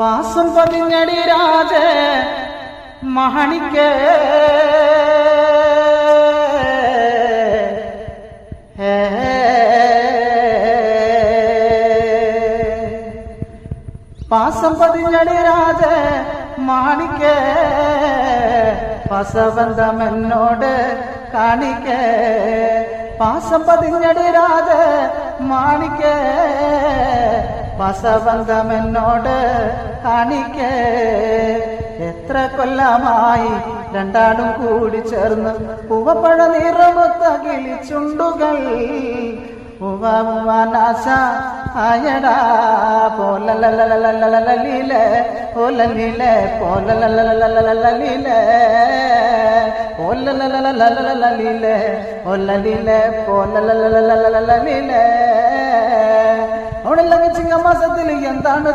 പാസം പതിഞ്ഞടി രാജ മഹണിക്ക് പാസം പതിഞ്ഞടി രാജ മാണിക്ക് പസബന്ധമെന്നോട് കാണിക്ക് പാസം പതിഞ്ഞടി രാജ മാണിക്ക് പസബന്ധമെന്നോട് കാണിക്ക് എത്ര കൊല്ലമായി രണ്ടാടും കൂടി ചേർന്ന് പൂവപ്പഴ നിറമൊത്ത കിളിച്ചുണ്ടുകൾ ഉവ്വാനാശ ആയടാ പോലലലലലലലലലീലേ പോലലീലേ പോലലലലലലലലലീലേ പോലലലലലലലലലീലേ പോലലീലേ പോലലലലലലലലലീലേ അവിടെ ചിങ്ങമാസത്തിൽ എന്താണ്